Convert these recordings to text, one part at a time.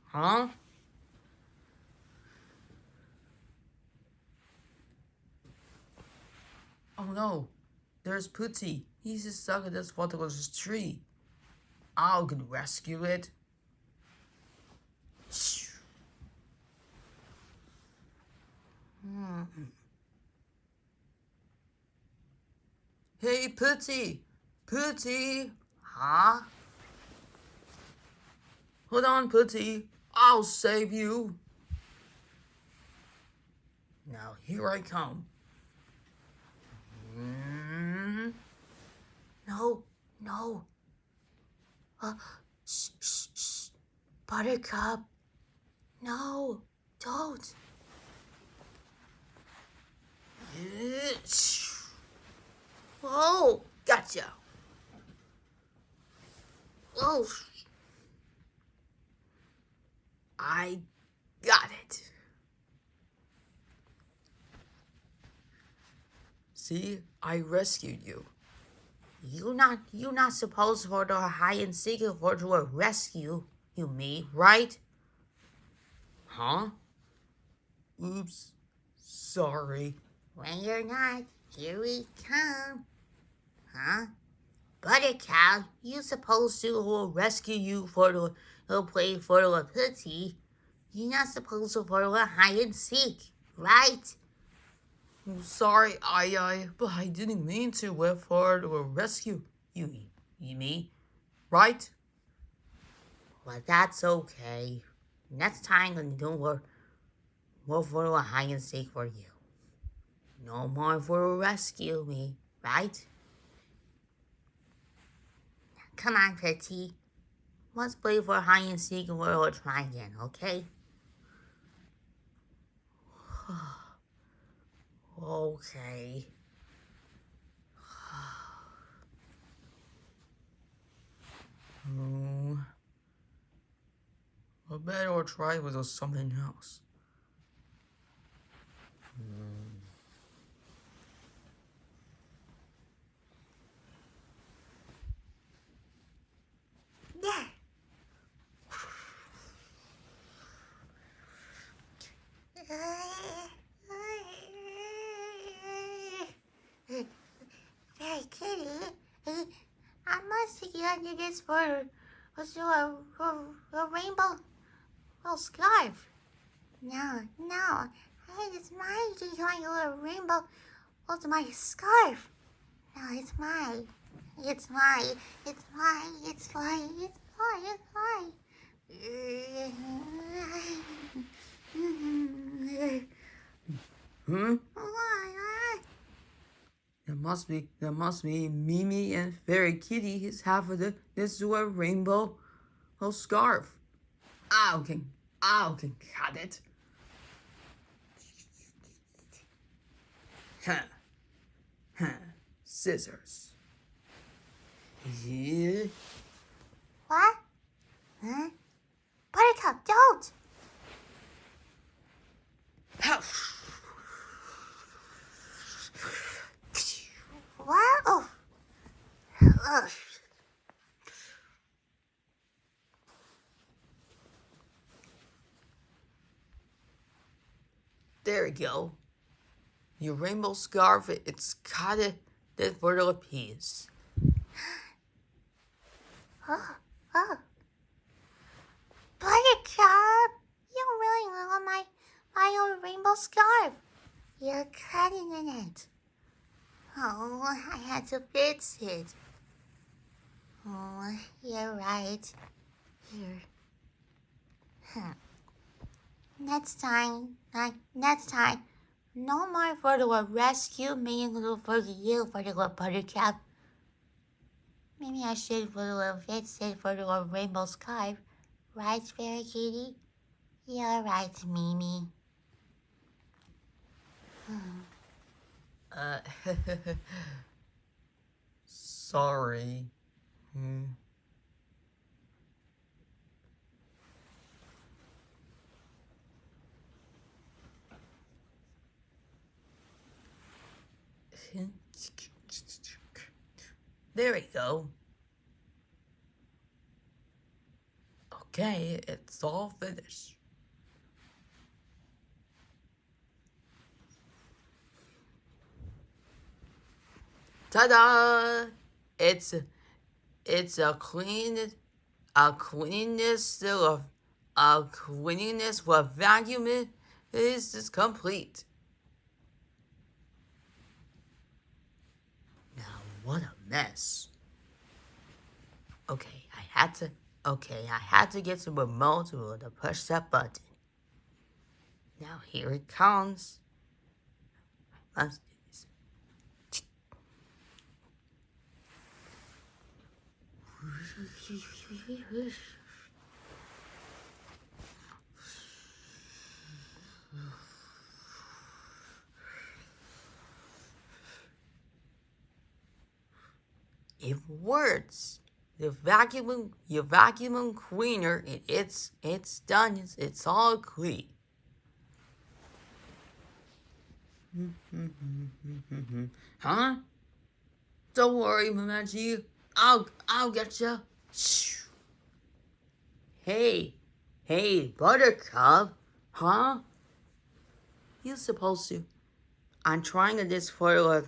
Huh? Oh no, there's Pooty. He's stuck in this particular tree. I can rescue it. Hey, Pooty! Pooty! Huh? Hold on, Pooty. I'll save you. Now here I come. No, no. Shh, shh, shh. Buttercup. No, don't. Oh, gotcha. Oh, I got it. See, I rescued you. You're not supposed for the hide and seek for to rescue you me, right? Huh? Oops. Sorry. When you're not, here we come. Huh? Buttercup, you supposed to rescue you for the play for the putty. You're not supposed to for the hide and seek, right? Sorry, but I didn't mean to for to rescue you me, right? Well, that's okay. Next time, I'm doing more for a hide and seek for you. No more for rescue me, right? Come on, Petty. Let's play for hide and seek and we'll try again, okay? Okay. I better try with something else. Yeah. Hey, Kitty, I must take you under this for a rainbow scarf. No, it's mine to join a rainbow. What's my scarf? No, it's mine. It's mine. It's mine. It's mine. It's mine. It's mine. There must be Mimi and Fairy Kitty is half of this to a rainbow scarf. I can cut it. Scissors. Yeah. What? Huh? Buttercup, don't! What? Oh. Ugh. There you go. Your rainbow scarf, it's cut it for the piece. Oh. Buttercup, you really want my old rainbow scarf. You're cutting in it. Oh, I had to fix it. Oh, you're right. Here. Huh. Next time, no more for the rescue me for you for the Buttercup. Maybe I should fix it for the rainbow scarf. Right, Fairy Kitty? You're right, Mimi. Sorry. There we go. Okay, it's all finished. Ta-da! It's a cleanness with vacuum is complete. Now what a mess. Okay, I had to get the remote to push that button. Now here it comes. Let's do this. It works. Your vacuum cleaner, it's done. It's all clean. Huh? Don't worry, Mamachi. I'll get ya. Hey, Buttercup. Huh? You supposed to. I'm trying this for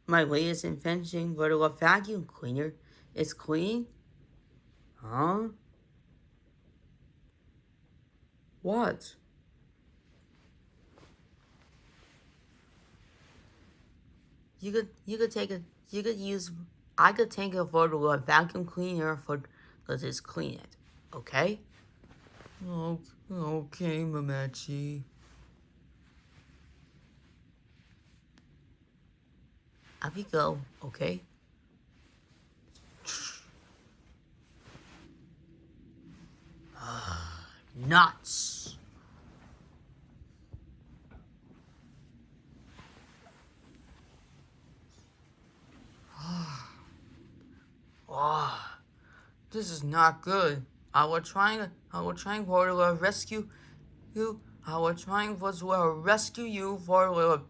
my latest invention for the vacuum cleaner. It's clean. Huh? What? I could take it for the vacuum cleaner for just clean it. Okay? Okay, Mamachi. Up you go, okay? Nuts. Oh, this is not good. I was trying to rescue you. I was trying to rescue you for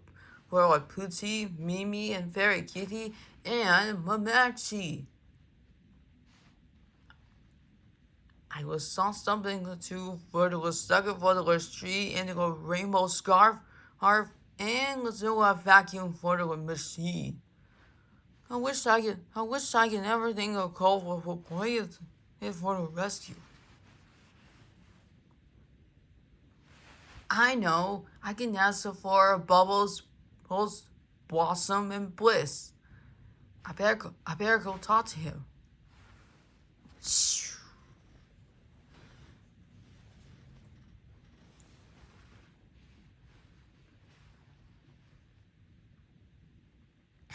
Pootie, Mimi, and Fairy Kitty, and Mamachi. I was saw something for the second for the tree and the rainbow scarf, and the vacuum for the machine. I wish I could everything a call for play it for the rescue. I know. I can ask for Bubbles, Blossom, and Bliss. I better go talk to him.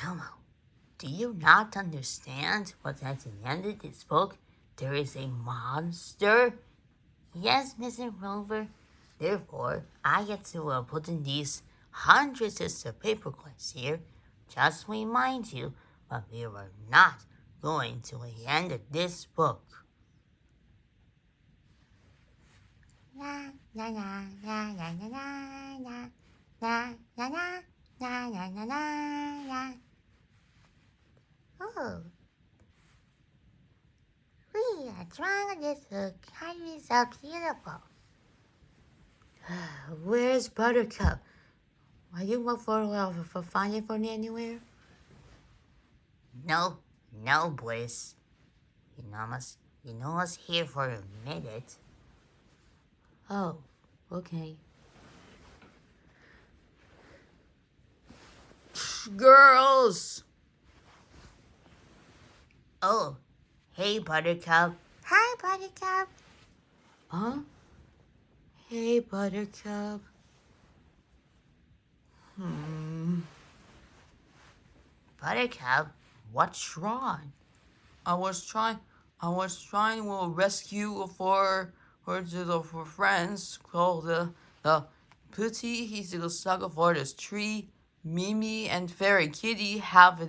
Elmo, do you not understand what's at the end of this book? There is a monster. Yes, Mr. Rover. Therefore, I get to put in these hundreds of paper clips here. Just to remind you, but we were not going to the end of this book. Na na na na na na na na na na na na na na. Oh, we are trying this country so beautiful. Where's Buttercup? Are you look for finding for me anywhere? No, Bliss. You know us here for a minute. Oh, okay. Girls! Oh, hey, Buttercup. Hi, Buttercup. Huh? Hey, Buttercup. Buttercup, what's wrong? I was trying to rescue for friends called the Pootie. He's the sucker for this tree. Mimi and Fairy Kitty have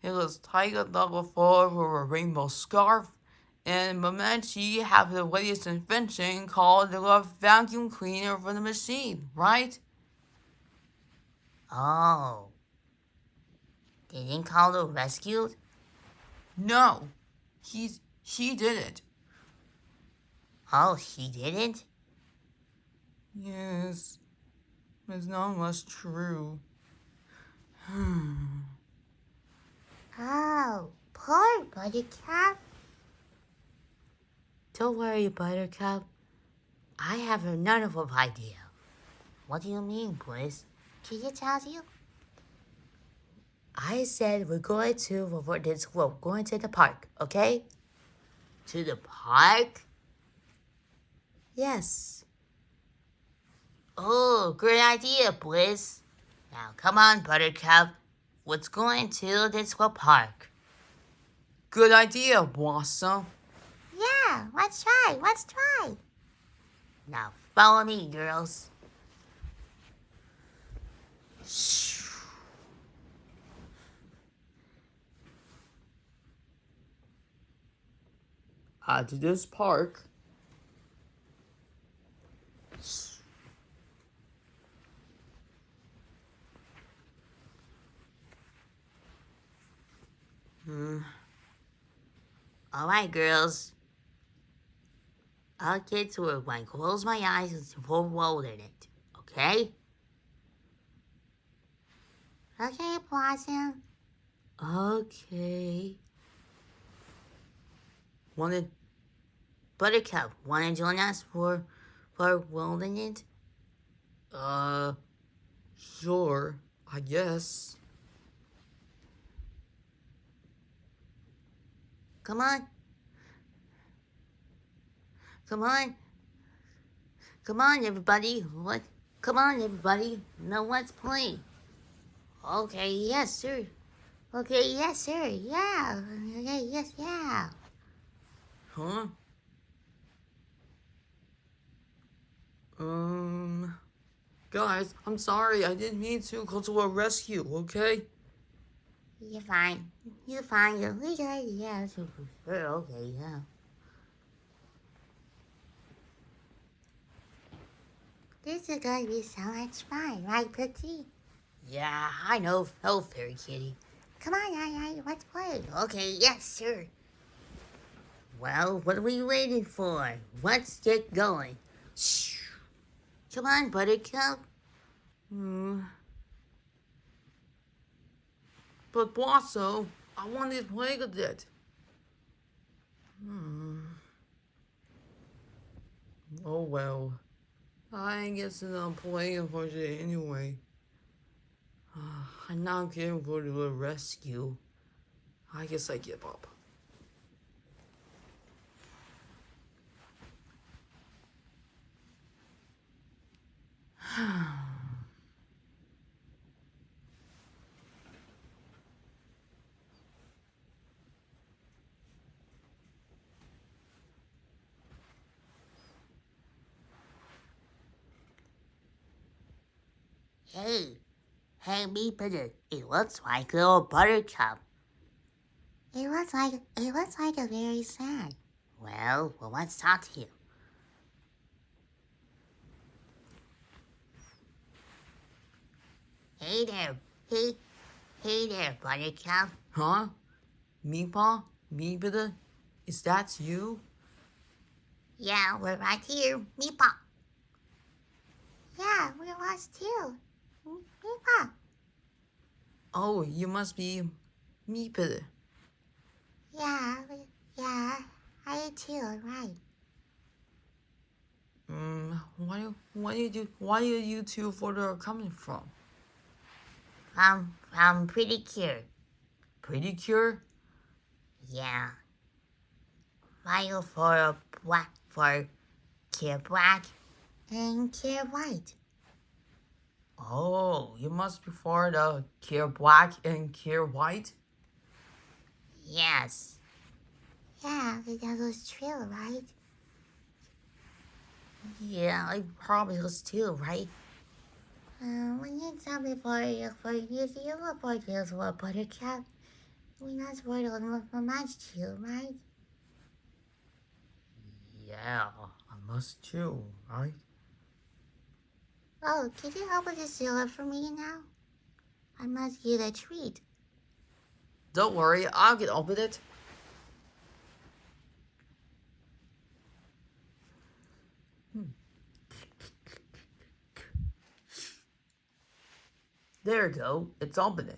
it was tiger dog for a rainbow scarf. And Mamachi have the latest invention called the vacuum cleaner for the machine, right? Oh. didn't call the rescue? No, she didn't. Oh, she didn't? Yes, it's not much true. Oh, poor Buttercup. Don't worry, Buttercup. I have another idea. What do you mean, Bliss? Did you tell you? I said we're going to the park, okay? To the park? Yes. Oh, great idea, Bliss. Now come on, Buttercup. Let's go to this park. Good idea, Blossom. Yeah, let's try. Now follow me, girls. To this park. All right, girls. I'll get to it when I close my eyes and roll in it. Okay? Okay, Blossom. Okay. Buttercup, wanna join us for rolling it? Sure, I guess. Come on. Come on. Come on, everybody. Come on, everybody. Now let's play. Okay, yes, sir. Okay, yes, sir. Yeah. Okay, yes, yeah. Huh? Guys, I'm sorry. I didn't mean to go to a rescue, okay? You're fine. You're fine. You're good. Yeah. Sure, okay, yeah. This is going to be so much fun, right, Pookie? Yeah, I know. Oh, Fairy Kitty. Come on, Ai, let's play. Okay, yes, sir. Well, what are we waiting for? Let's get going. Shh. Come on, Buttercup. But Blossom, I wanted to play with it. Oh well. I guess I'm playing for it anyway. I'm not getting for the rescue. I guess I give up. Hey, Mipple, it looks like a little Buttercup. It looks like a very sad. Well, let's talk to you. Hey there, hey there, Buttercup. Huh? Meepaw? Mipple? Is that you? Yeah, we're right here. Meepa. Yeah, we're lost too. Meepa. Oh, you must be Mipple. Yeah, I too, right. Why are you two photo coming from? I'm pretty cute. Pretty cure? Yeah. File for black for care black and care white. Oh, you must be for the care black and care white? Yes. Yeah, that was true, right? Yeah, I probably was too, right? We need something for you for this one, Buttercup. We not spoil the much too, right? Yeah, I must too, right? Oh, can you help with the sealer for me now? I must get a treat. Don't worry, I can open it. There you go. It's opening.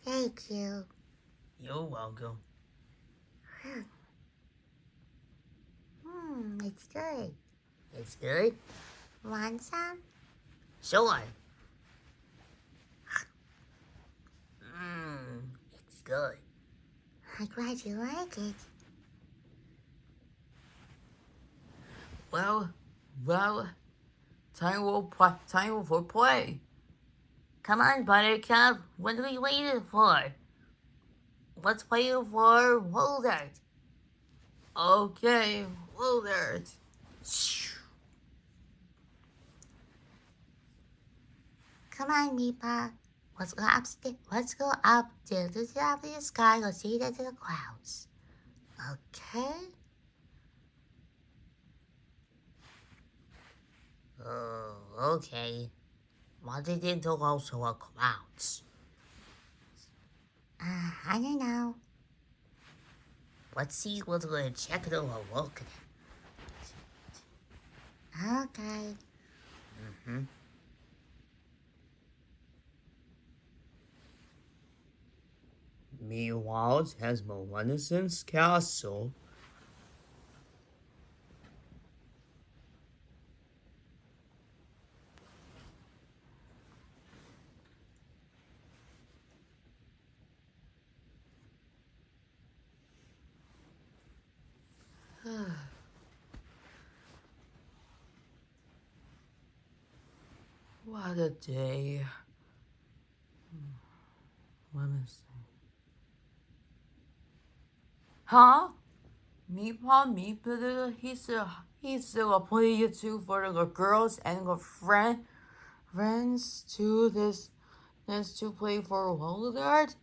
Thank you. You're welcome. It's good. It's good? Want some? Sure. It's good. I'm glad you like it. Well, time for play. Come on, Buttercup. What are we waiting for? Let's play for Hold It. Okay, Hold It. Come on, Mipple. Let's go upstairs. Let's go up to the top of the sky. Let's see the clouds. Okay? Oh, okay. What did it do also a clouds? I don't know. Let's see what's gonna check it out. Look. Okay. Meanwhile, it has Moana's castle. What a day. Let me see. Huh? Mipple, he's still playing too for the girls and the friends to this to play for Walgard.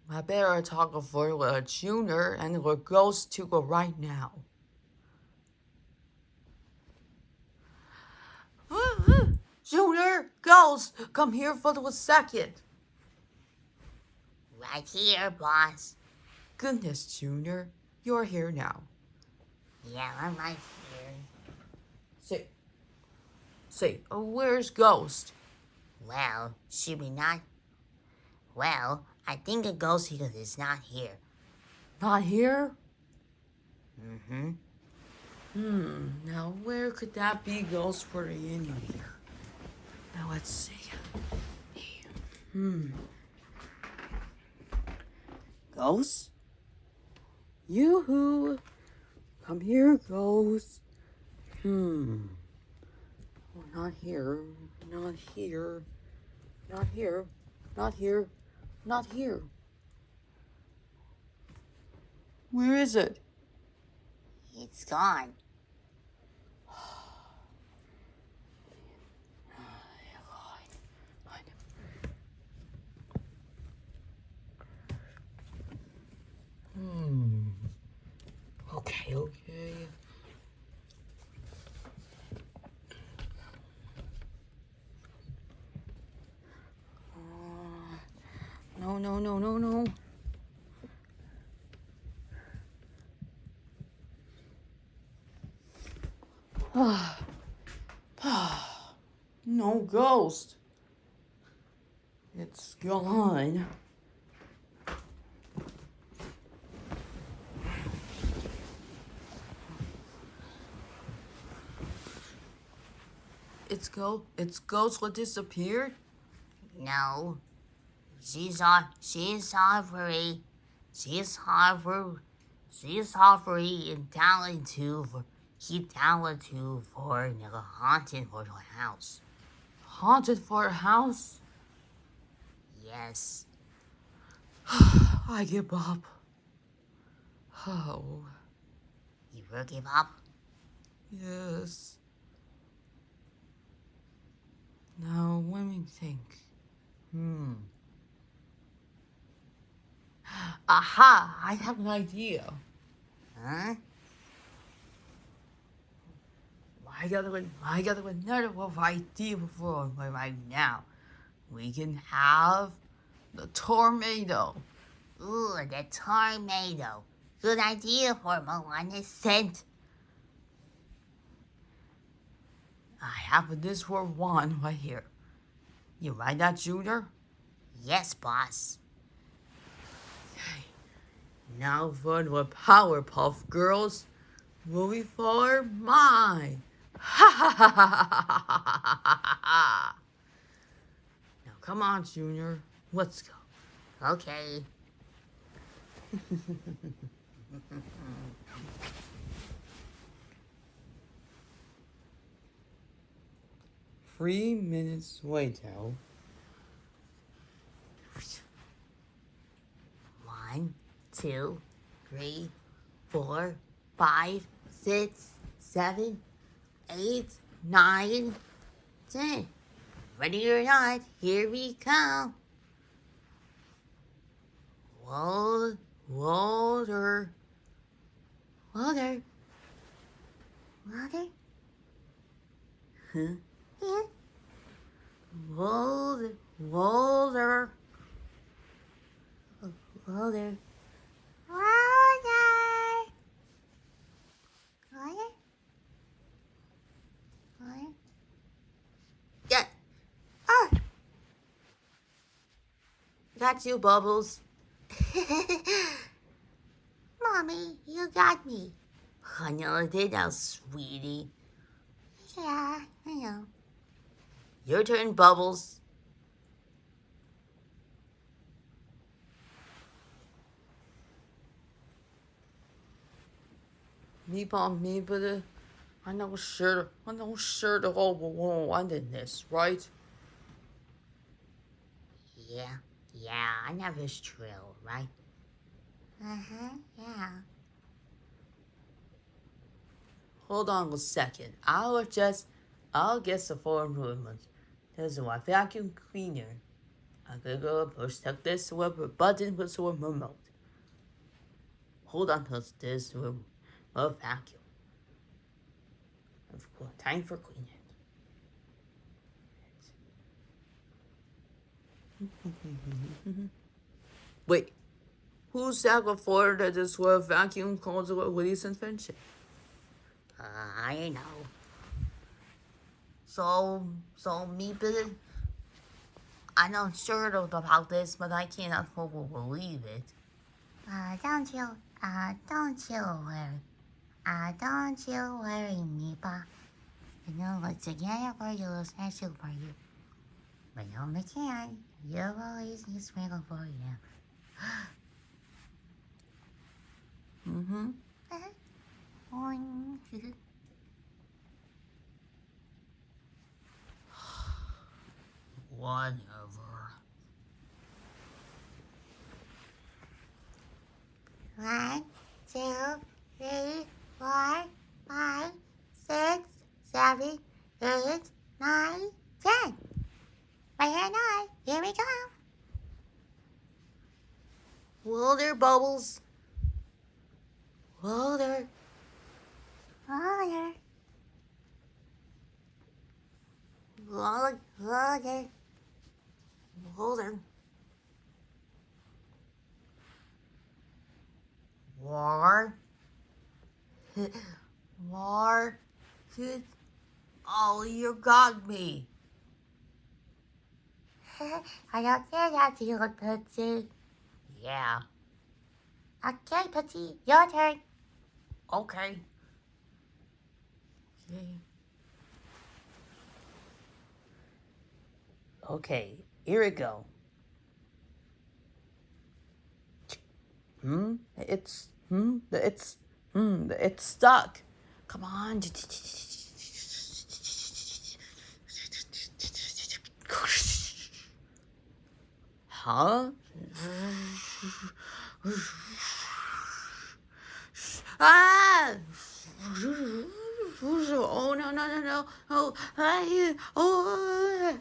I better talk for the junior and the girls to go right now. Junior, girls, come here for a second. Right here, boss. Goodness, Junior, you're here now. Yeah, I'm right here. Say, where's Ghost? Well, should we not? Well, I think a ghost because it's not here. Not here? Mm-hmm. Now where could that be Ghost for the in here? Now let's see. Ghost? Yoo-hoo! Come here, Ghost. Oh, not here. Not here. Not here. Not here. Not here. Where is it? It's gone. Okay. No. No ghost. It's gone. It's ghost what disappeared? No. She's offering in talent to keep talent to for the haunted for the house. Haunted for a house? Yes. I give up. Oh. You will give up? Yes. Now let me think. Aha! I have an idea. Huh? I got another idea for right now. We can have the tornado. Ooh, the tornado. Good idea for Moana's scent. I have this for one right here. You like that, Junior? Yes, boss. Now for the Powerpuff Girls. Movie for mine. Ha ha ha ha ha ha ha. Now come on, Junior. Let's go. Okay. 3 minutes later. 1, 2, 3, 4, 5, 6, 7, 8, 9, 10. Ready or not, here we come. Water. Water. Huh? Yeah. Water. Water. Yeah, Oh. got you, Bubbles. Mommy, you got me. I know did now, sweetie. Yeah, I know. Your turn, Bubbles. Mipple, I know sure the whole world wanted this, right? Yeah, I know it's true, right? Yeah. Hold on a second. I'll get the four movements. There's a vacuum cleaner. I'm gonna go push this button with the remote. Hold on to this vacuum. Time for cleaning. Wait, who's that before that this vacuum calls Woody's invention? I know. So Mipple, I'm not sure about this, but I cannot believe it. Don't you worry. Don't you worry, Mipple. You know what's together for you is special for you. But no, we can. You always need sprinkle for you. Mm-hmm. Whatever. 1, 2, 3, 4, 5, 6, 7, 8, 9, 10. Right here, nine. Here we go. Water, Bubbles. Water. Water. Water. Water. Water. War. War. Oh, you got me. I don't care that you look Pitsy. Yeah. Okay, Pitsy, your turn. Okay. Okay, here we go. It's stuck. Come on. Huh? Ah! Oh no! Oh,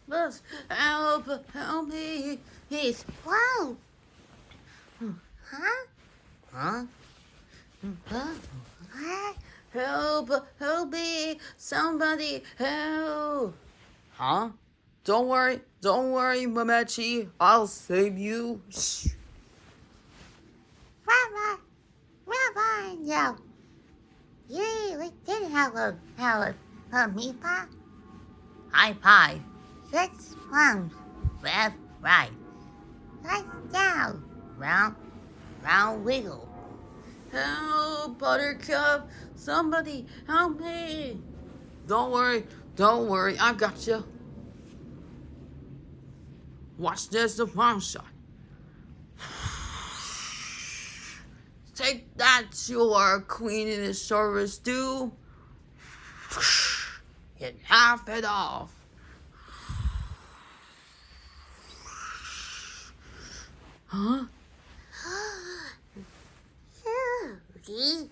Buzz, help me, please. Wow. Huh? Huh? What? Help! Help me! Somebody help! Huh? Don't worry, Mamechi. I'll save you. Shh. Rabbi, no. You didn't have a meatball. High five. 6 plums. Left, right. Right down. Round wiggle. Help, Buttercup! Somebody help me! Don't worry, I got you. Watch this, the one shot. Take that, you are a queen in the service, do. Get half it off. Huh? Rudy.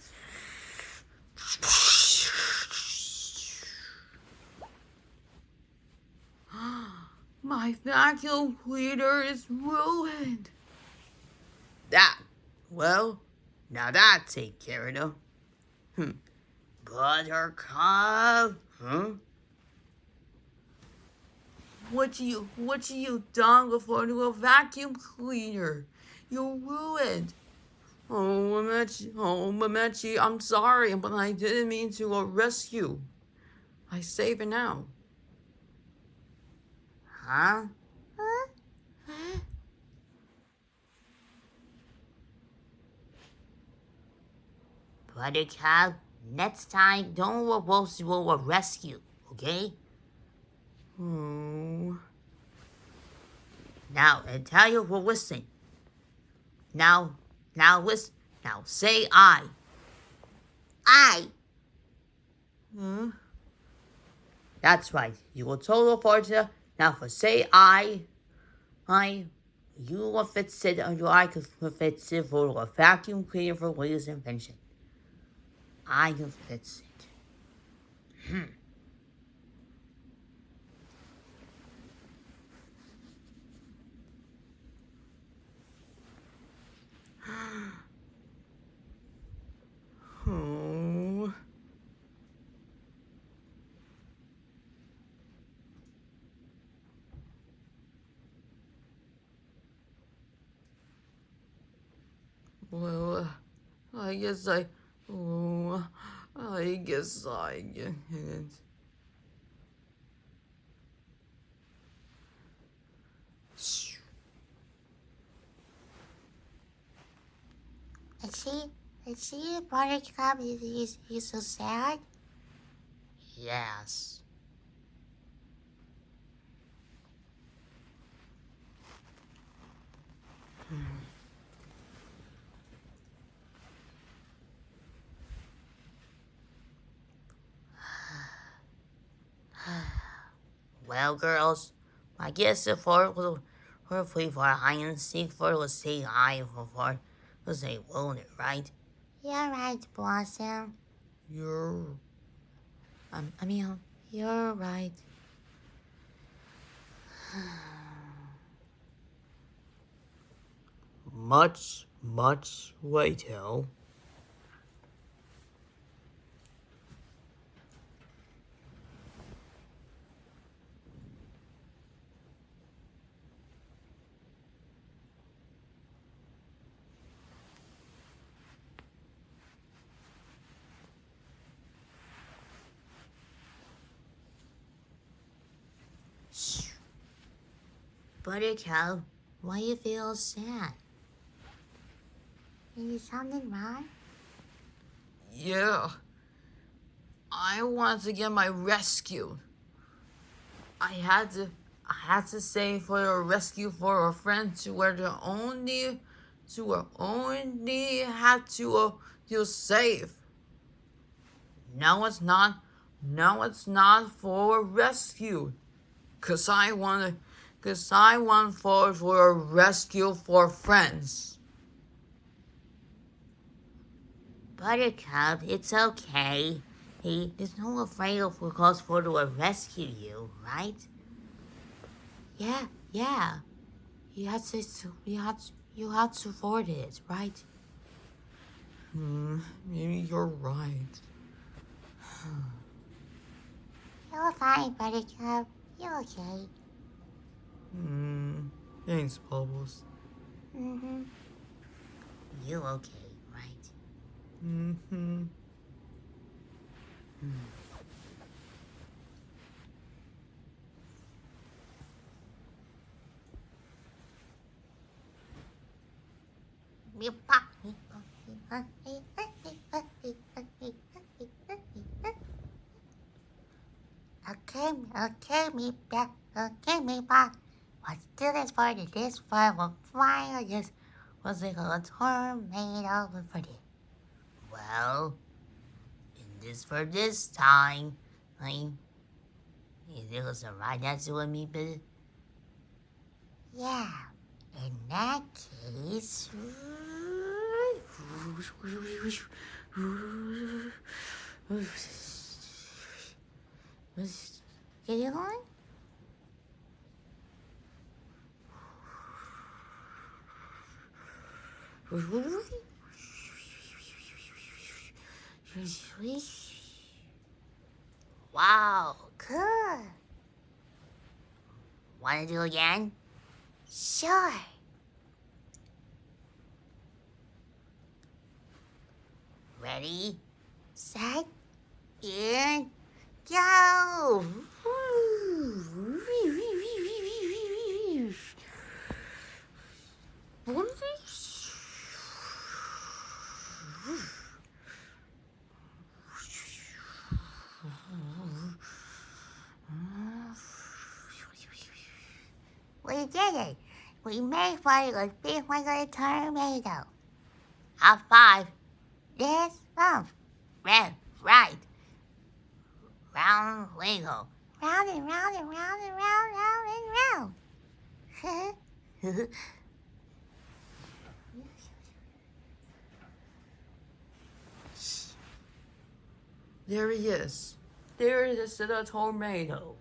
My vacuum cleaner is ruined. Well, now that take care of them. Buttercup, huh? What you done before to a vacuum cleaner? You're ruined. Oh, Mamechi, I'm sorry, but I didn't mean to arrest you. I save it now. Huh? Buttercup, next time, don't will arrest you, okay? Oh. Now, I tell you what, listen. Now, listen. Now, say I. I. Huh? That's right. You will total fortune. Now, for say I, you will fix it, or I could fix it for a vacuum cleaner for Willie's invention. I can fix it. Oh. Well, I guess I get it. Is she Buttercup? He's so sad. Yes. Well, girls, I guess if we're free for hide and seek for let's say I for let's say won't it, right? You're right, Blossom. You're you're right. Much later. Buttercup, why you feel sad? Is something wrong? Yeah. I wanted to get my rescue. I had to say for a rescue for a friend to where the only had to save. No, it's not. No, it's not for a rescue. Cause I want for a rescue for friends. Buttercup, it's okay. There's no afraid of cause for to rescue you, right? Yeah. You had to afford it, right? Maybe you're right. fine, Buttercup. You're okay. Thanks, Bubbles. Mm-hmm. You okay, right? Mm-hmm. Mipple. Okay, Mipple. Okay, Mipple. Let's do this party. This one will fly. This was like a tornado for this. Well, for this time, it was right next to a Mipple. Yeah. In that case. Get it on? Wow. Cool. Wanna do again? Sure. Ready? Set. And go! We did it. We made fire like big like a tornado. High five. This month. Red, right. Round Lego. Round and round and round and round, round and round. There he is. There it is, the tornado.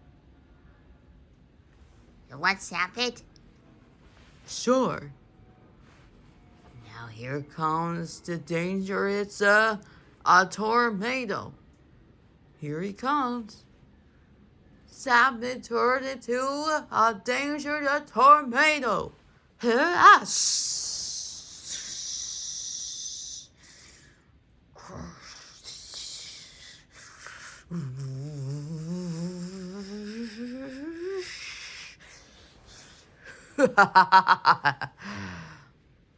You want it? Sure. Now here comes the danger. It's a tornado. Here he comes. Sam it turned into a danger, the tornado.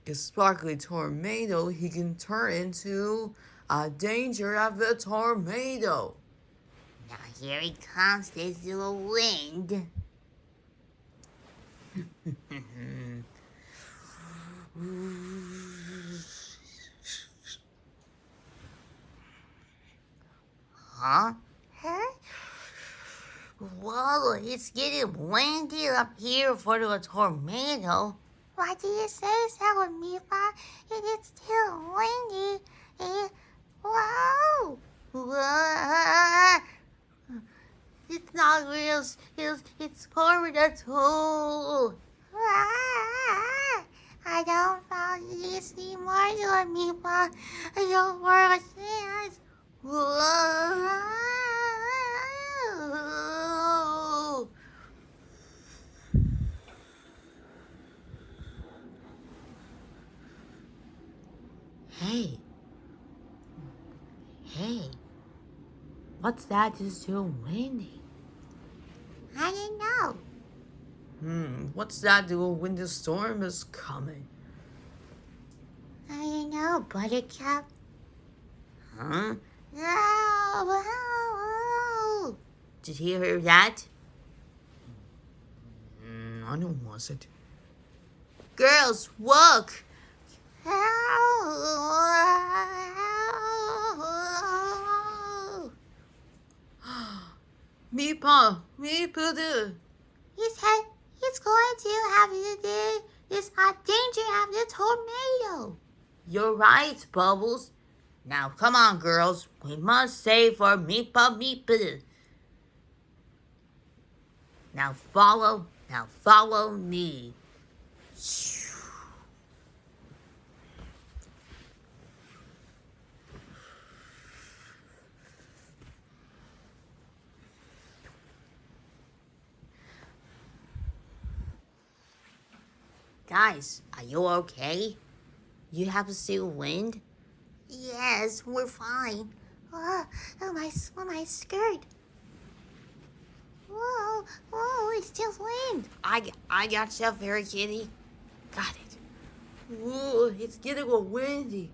The sparkly tornado, he can turn into a danger of the tornado. Now here he comes, this little wind. Huh? Huh? Whoa, it's getting windy up here for the tornado. Why do you say so, Mifa? It is still windy. Whoa! Whoa. It's not real. It's tornado too. I don't follow this anymore, Mifa. I don't understand. Whoa. Hey, what's that just so windy? I don't know. What's that doing when the storm is coming? I don't know, Buttercup. Huh? No. Did you hear that? I don't want it. Girls, look! Mipple, He said he's going to have this danger of the tornado. you're right, Bubbles. Now, come on, girls. We must save our Mipple. Now follow me. Guys, are you okay? You have still wind? Yes, we're fine. My skirt. Whoa, it's still wind. I got you, Fairy Kitty. Got it. Ooh, it's getting all windy.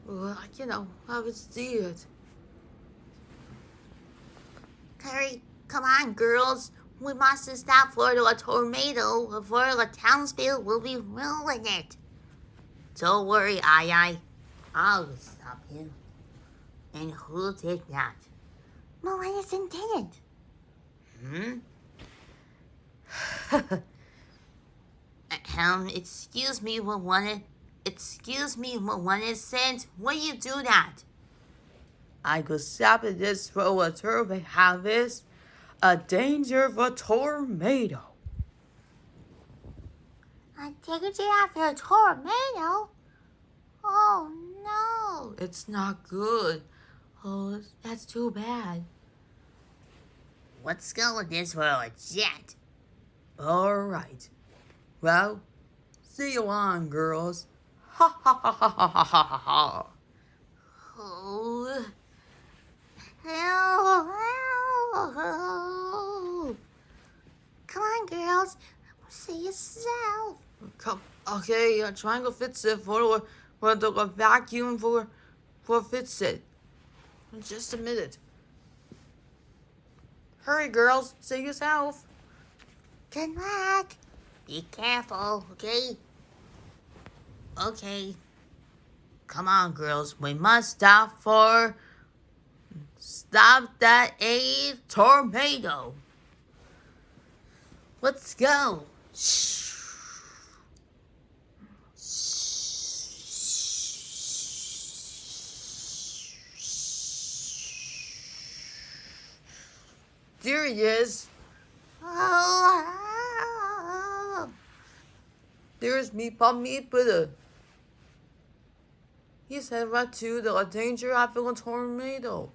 I cannot have it see it. Hurry, come on, girls. We must stop for the tornado, for the townspeople will be ruined. Don't worry, Ai. I'll stop him. And who did that? Moana didn't. Hmm? Excuse me, Moana. Excuse me, Moana said, why you do that? I could stop this for a turbo harvest. A danger of a tornado. I take it after a tornado. Oh no. It's not good. Oh, that's too bad. Let's go with this for a jet. All right. Well, see you on, girls. Ha ha ha ha ha ha ha ha. Oh. Come on, girls. See yourself. Come, okay, trying to fix it for the vacuum for fix it. Just a minute. Hurry, girls. See yourself. Good luck. Be careful, okay? Okay. Come on, girls. We must stop that a tornado. Let's go. There he is. Oh. There's Mipple. He's headed right to the danger of a tornado.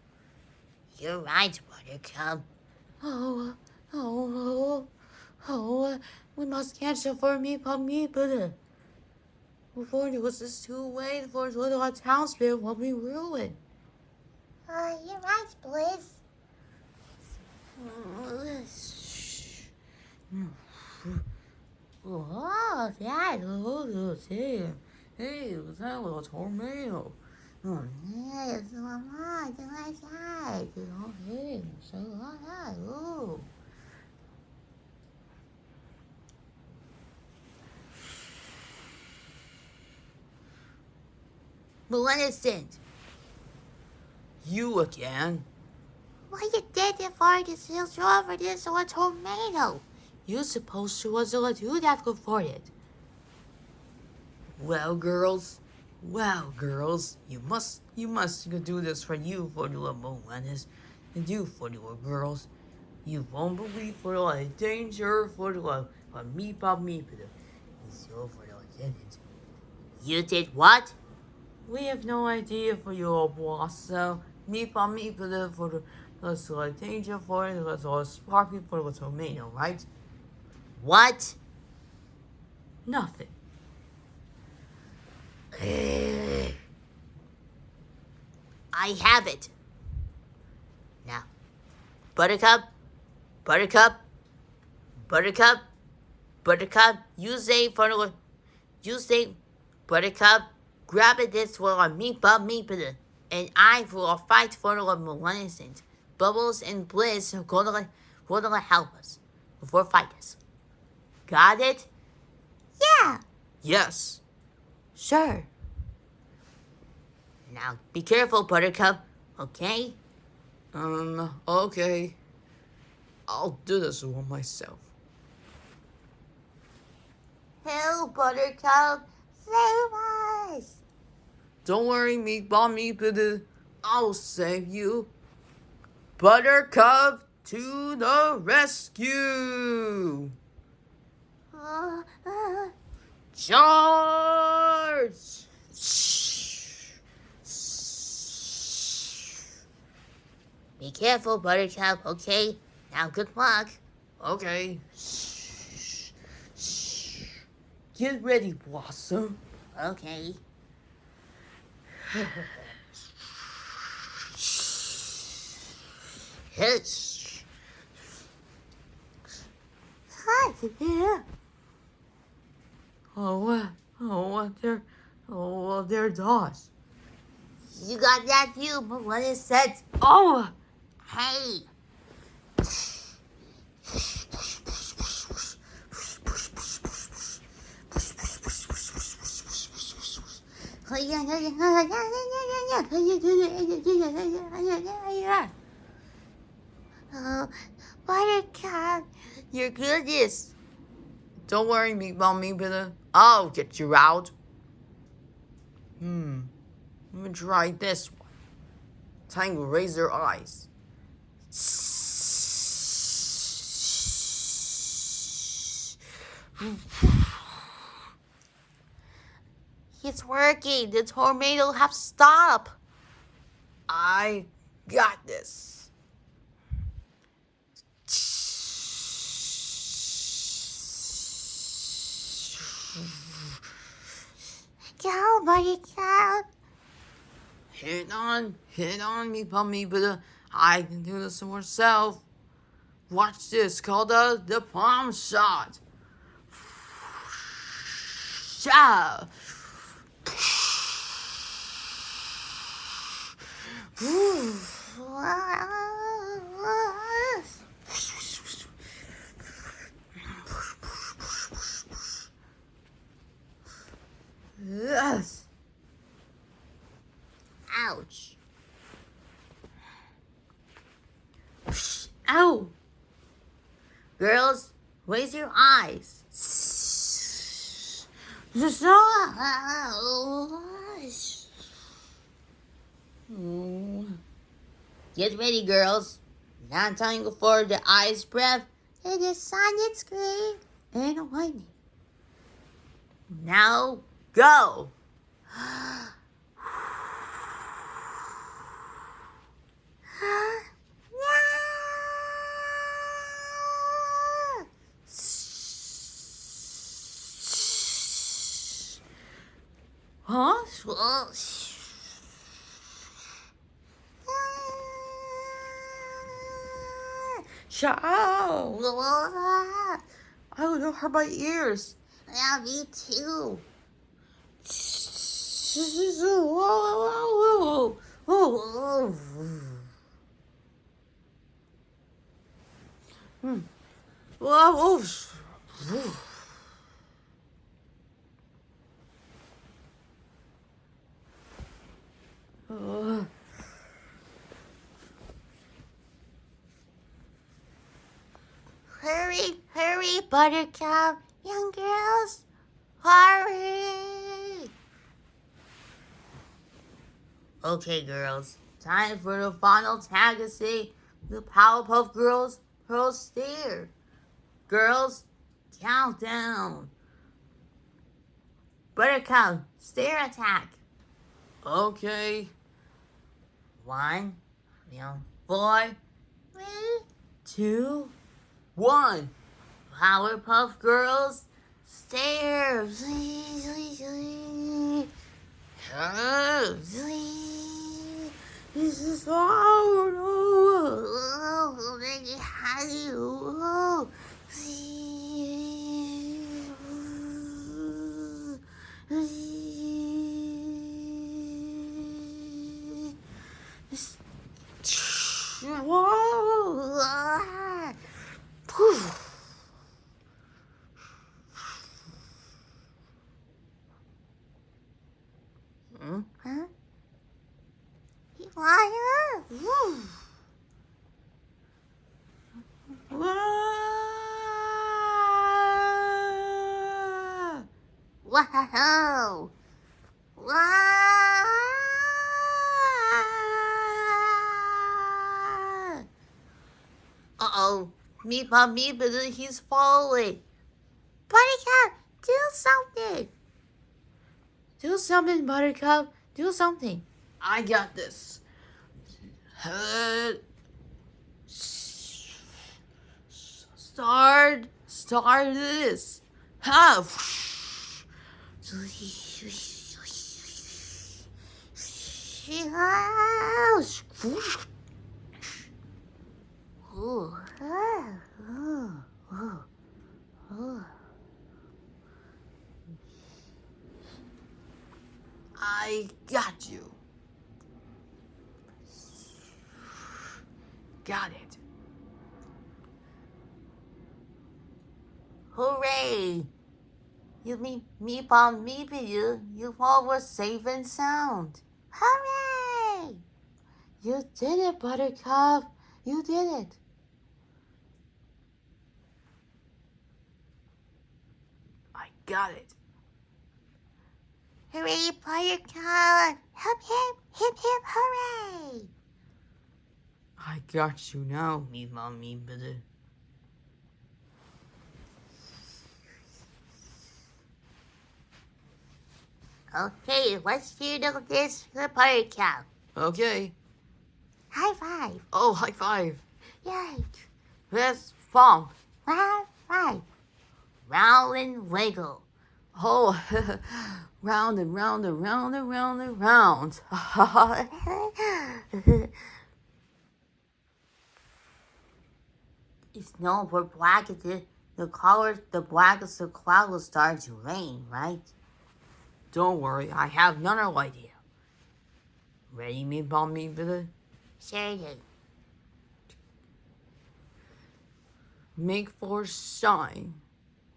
You're right, Buttercup. We must catch up for Mipple. Before it was just too late for the little townspeople will be ruined. You're right, Bliss. Oh, that little thing. Hey, was that a little tornado? Yes, Mama, do like that. Okay, so like that. Oh. Maleficent. You again? Why you did it for the sister over this or tornado? You're supposed to was do that before it. Well, girls, you must do this for you for the Moanas, and you for the girls. You won't believe for the danger for the Mipple. It's your for the lieutenant. You did what? We have no idea for your boss, so Mipple for the danger for the sparky for the tomato, right? What? Nothing. I have it. Now, Buttercup, you say Buttercup, grab this for a Mipple, and I will fight for the Maleficent. Bubbles and Bliss are gonna help us before fight us. Got it? Yeah. Yes. Sure. Now, be careful, Buttercup, okay? Okay. I'll do this one myself. Help, Buttercup, save us! Don't worry, Mipple, I'll save you. Buttercup to the rescue! Charge! Be careful, Buttercup, okay? Now, good luck. Okay. Get ready, Blossom. Okay. Hitch. Hi there. They're dolls. You got that view, but what is that? Oh, Hey. Oh, Buttercup, your goodness. don't worry, Mommy, but I'll get you out. Let me try this one. Time to raise their eyes. It's working. The tornado have stopped. I got this. Go, Buttercup. Hit on me, Mommy, but I can do this myself. Watch this, called the palm shot. Shot. Yes. Ouch. Ow. Girls, raise your eyes. Get ready, girls. Now time for the ice breath and the sonic scream and a lightning. Now go. Huh? Shout. I would have hurt my ears. Yeah, me too. Hurry, hurry, Buttercup. Young girls, hurry. Okay, girls. Time for the final tag to say the Powerpuff Girls stare. Girls, countdown. Buttercup, stare attack. Okay. 1, 4, 3, 2, 1. Powerpuff Girls, stare. This is hard. Oh, baby, how do you? Huh? Wow! Wow! Uh-oh. Mipple, he's falling. Buttercup, do something. Do something, Buttercup. Do something. I got this. Start this. Ha! I got you. Got it. Hooray! You mean Mepple, you all were safe and sound. Hooray! You did it, Buttercup. You did it. I got it. Hooray, Buttercup! Hip, hip, hip, hip, hooray! I got you now, Mepple. Okay, let's do this for Buttercup. Okay. High five. Oh, high five. Yay. Let's bump. High five. Round and wiggle. Oh, round and round and round and round and round. It's no, we're black. The color, the blackest the cloud will start to rain, right? Don't worry, I have another idea. Ready, Mepple? Sure do. Make for shine.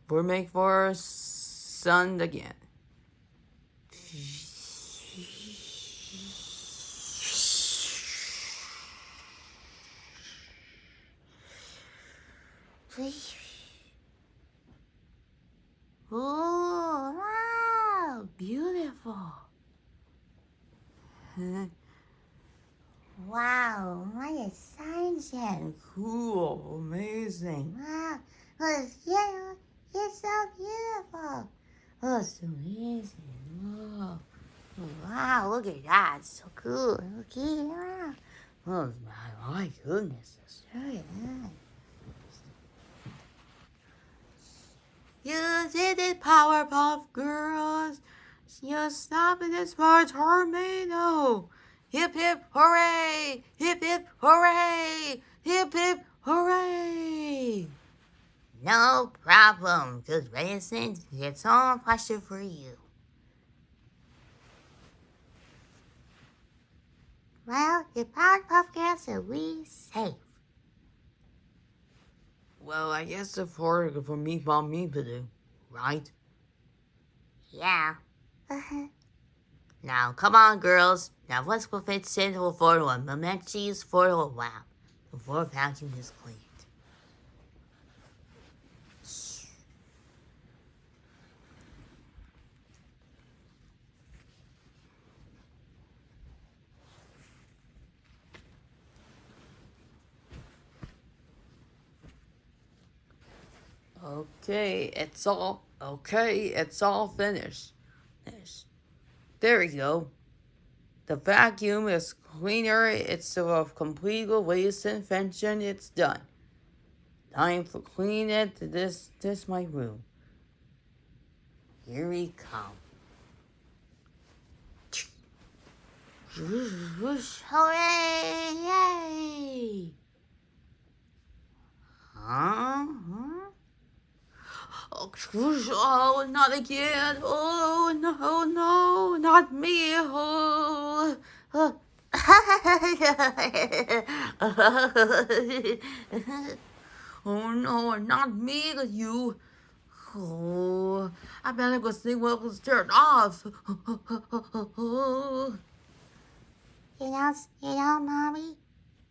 Or make for sun again. Oh, wow. Beautiful. Wow, what a sunset. Cool, amazing. Wow, it's so beautiful. Oh, so amazing. Oh, Wow, look at that. So cool. Okay, wow. oh my goodness. Very nice. You did it, Powerpuff Girls. You stopped this for a tornado. Hip hip hooray! Hip hip hooray! Hip hip hooray! No problem, because Raisin, it's all pressure for you. Well, the Powerpuff Girls are we safe. Well, I guess the for Mepple, right? Yeah. Now, come on, girls. Now, let's go fit Central for a Momentous for a lap before vacuum is cleaned. Okay, it's all finished. There we go. The vacuum is cleaner. It's a complete waste invention. It's done. Time for clean it. This my room. Here we come. Hooray! Yay! Oh, not again. Oh, no, not me. Oh. Oh, no, not me, you. Oh, I better go see what was turned off. Mommy,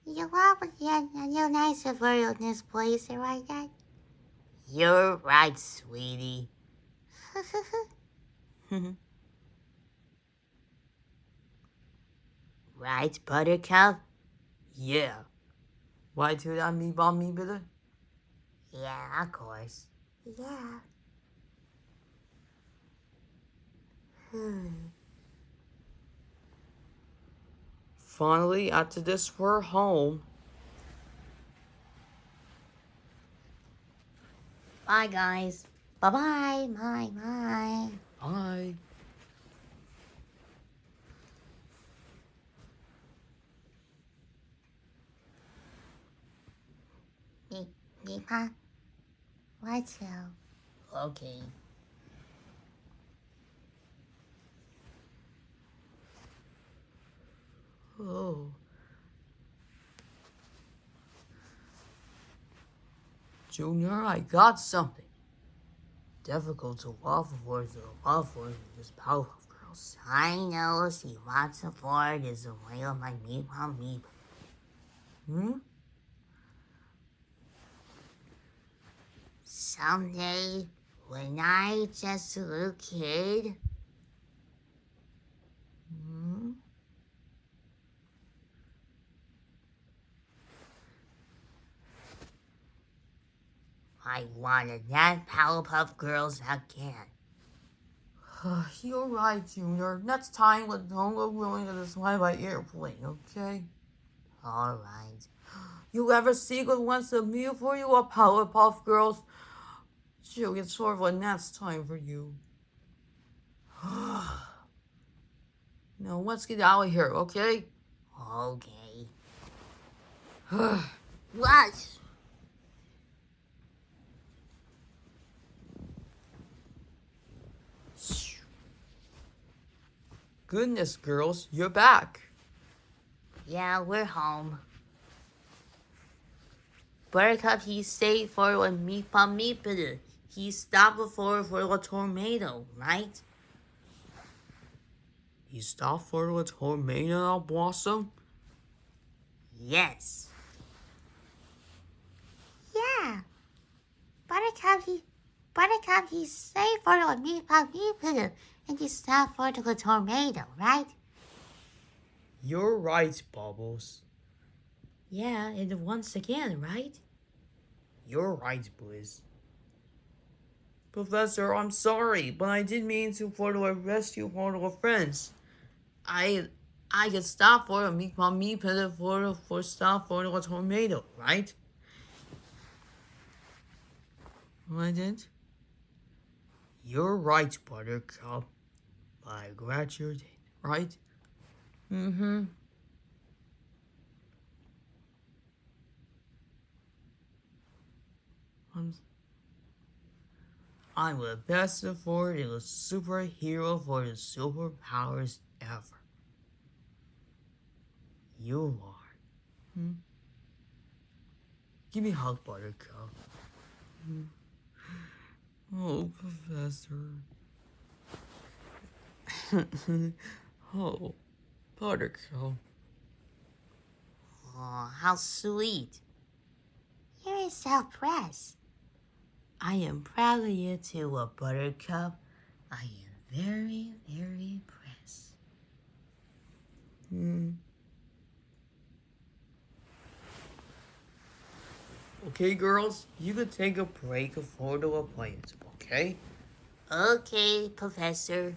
you probably get a new nicer for you in this place, right, Dad? You're right, sweetie. Right, Buttercup? Yeah. Why did I me bomb me, brother? Yeah, of course. Yeah. Finally, after this, we're home. Bye, guys. Bye-bye. Bye. Bye. Mipple, let's go. Okay. Oh. Junior, I got something. Difficult to love for this Powerpuff Girls. I know she wants to board is the way of my Mipple. Hmm? Someday, when I just a little kid, Hmm? I wanted that Powerpuff Girls again. You're right, Junior. Next time, don't go willing to fly by airplane, okay? All right. You ever secret wants a meal for you or Powerpuff Girls? She'll get sort of a next time for you. Now let's get out of here, okay? Okay. What? Goodness, girls, you're back. Yeah, we're home. Buttercup, he stayed for a Mipple. He stopped before for a tornado, right? You stopped for a tornado, Blossom? Yes. Yeah. Buttercup, he stayed for a Mipple, and he stopped for the tornado, right? You're right, Bubbles. Yeah, and once again, right? You're right, Blizz. Professor, I'm sorry, but I didn't mean to for the rescue one of our friends. I get stopped for a meeple for stop for the tornado, right? I did. You're right, Buttercup. I graduated, right? Mm-hmm. I'm the best for the superhero for the superpowers ever. You are. Hmm? Give me a hug, Buttercup. Oh, Professor. Oh, Buttercup. Oh, how sweet. You're so pressed. I am proud of you too, Buttercup. I am very, very impressed. Okay, girls, you could take a break before the appointment, okay? Okay, Professor.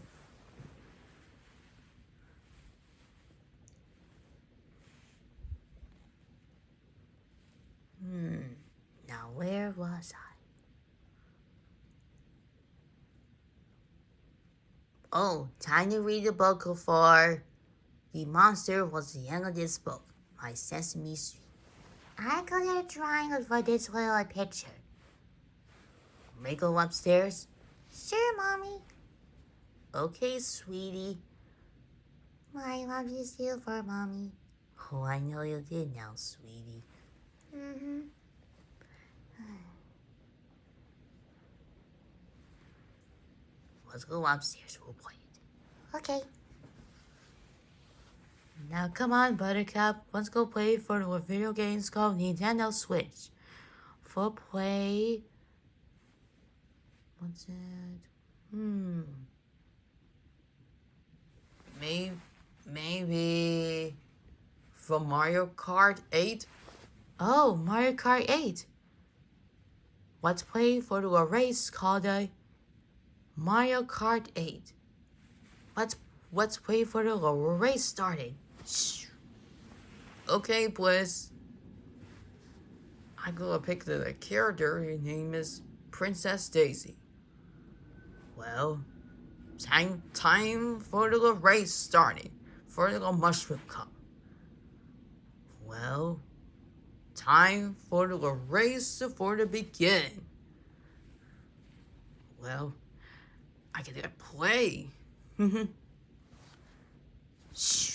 Now where was I? Oh, time to read the book for The Monster Was the End of this book by Sesame Street. I got a drawing for this little picture. May go upstairs? Sure, Mommy. Okay, sweetie. I love you still for Mommy. Oh, I know you did now, sweetie. Mm-hmm. Let's go upstairs, we'll play it. Okay. Now come on, Buttercup. Let's go play for the video games called Nintendo Switch. For play... What's it? Maybe... From Mario Kart 8? Oh, Mario Kart 8. Let's play for the race called Mario Kart 8. Let's play for the race starting. Okay, please. I'm gonna pick the character. Her name is Princess Daisy. Well, Time for the race starting for the mushroom cup. Well, time for the race for the begin. Well, I can play. Shh.